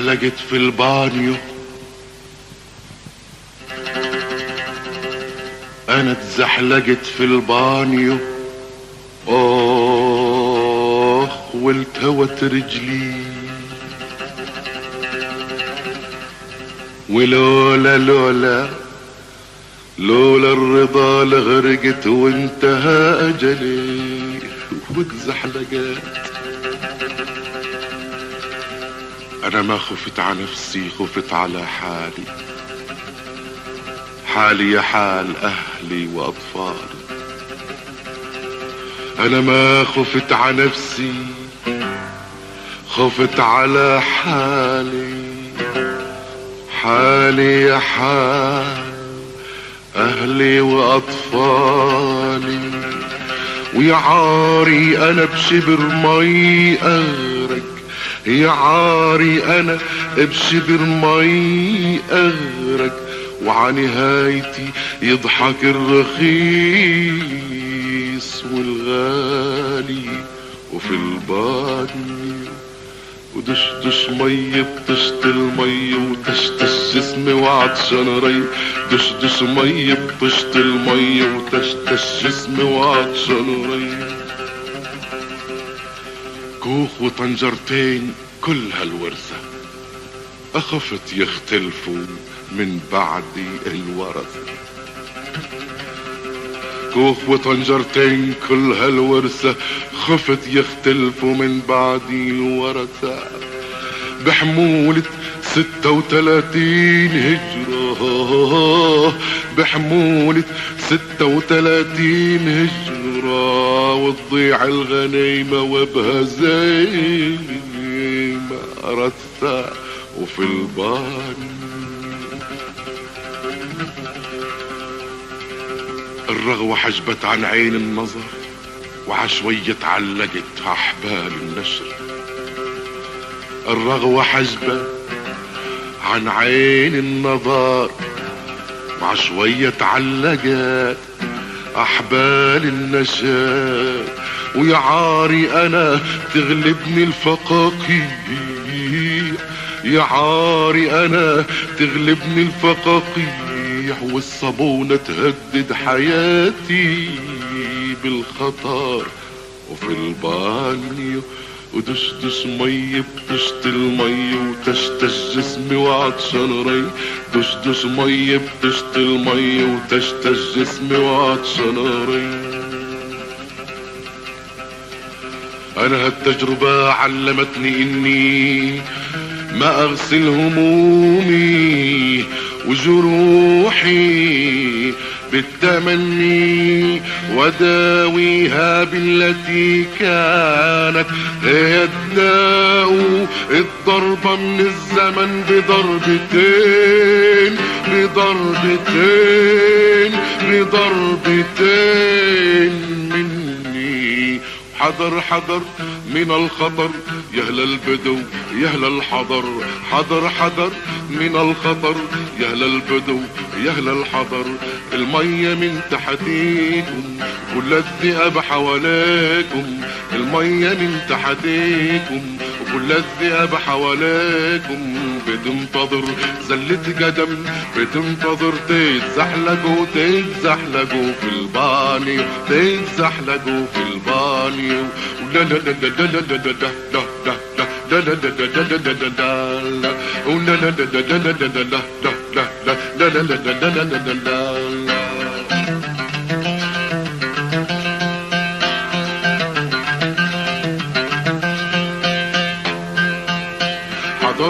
اتزحلقت في البانيو، انا اتزحلقت في البانيو، والتوت رجلي، ولولا لولا الرضا لغرقت وانتهى اجلي واتزحلقت. انا ما خفت على نفسي، خفت على حالي يا حال اهلي واطفالي. انا ما خفت على نفسي، خفت على حالي يا حال اهلي واطفالي. ويا عاري انا بشبر مي اغرق، يا عاري انا بشبر مي اغرق، وعنهايتي يضحك الرخيص والغالي. وفي البانيو ودش مي بطشت المي وتشتش جسمي وعطشان ري، دش مي بطشت المي وتشتش جسمي وعطشان ري. كوخ وطنجرتين كل هالورثة اخفت يختلفوا من بعد الورثة. كوخ وطنجرتين كل هالورثة خفت يختلفوا من بعد الورثة. بحمولة 36 هجرة، بحمولة 36 هجرة، وتضيع الغنيمة وبها زي ما رثة. وفي البانيو الرغوة حجبت عن عين النظر، وعشوية علقت أحبال النشر. الرغوة حجبت عن عين النظر، وعشوية علقت أحبال النشر. ويا عاري أنا تغلبني الفقاقيع، يا عاري أنا تغلبني الفقاقيع، والصابونة تهدد حياتي بالخطر. وفي البانيو ودش مي بطشت المي وتشتش جسمي وعطشان ري، دش مي بطشت المي وتشتش جسمي وعطشان ري. انا هالتجربة علمتني اني ما اغسل همومي وجروحي بالتمني، وداويها بالتي كانت هي الداء. الضربة من الزمن بضربتين مني. حذر من الخطر يهل البدو يهل الحضر، حذر من الخطر يهل البدو يهل الحضر. المية من تحتيكم كل الذئاب حواليكم، المية من تحتيكم وكل الذئاب حواليكم. بتنتظر زلة قدم، بتنتظر تتزحلقوا في البانيو، تتزحلقوا في البانيو. لا لا لا لا لا لا لا لا لا لا لا لا لا لا لا.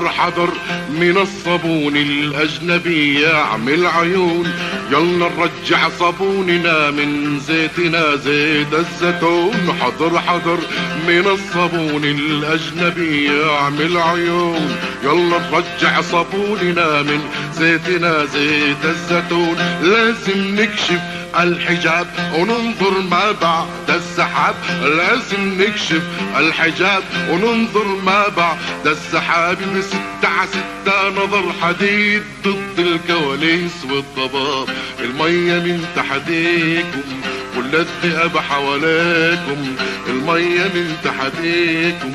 حذر من الصابون الأجنبي يعمل عيون، يلا نرجع صابوننا من زيتنا زيت الزيتون. حذر من الصابون الأجنبي يعمل عيون، يلا نرجع صابوننا من زيتنا زيت الزيتون. لازم نكشف الحجاب وننظر ما بعد السحاب، لازم نكشف الحجاب وننظر ما بعد السحاب. ب6 نظر حديد ضد الكواليس والضباب. المية من تحتيكم كل الذئاب حواليكم، المية من تحتيكم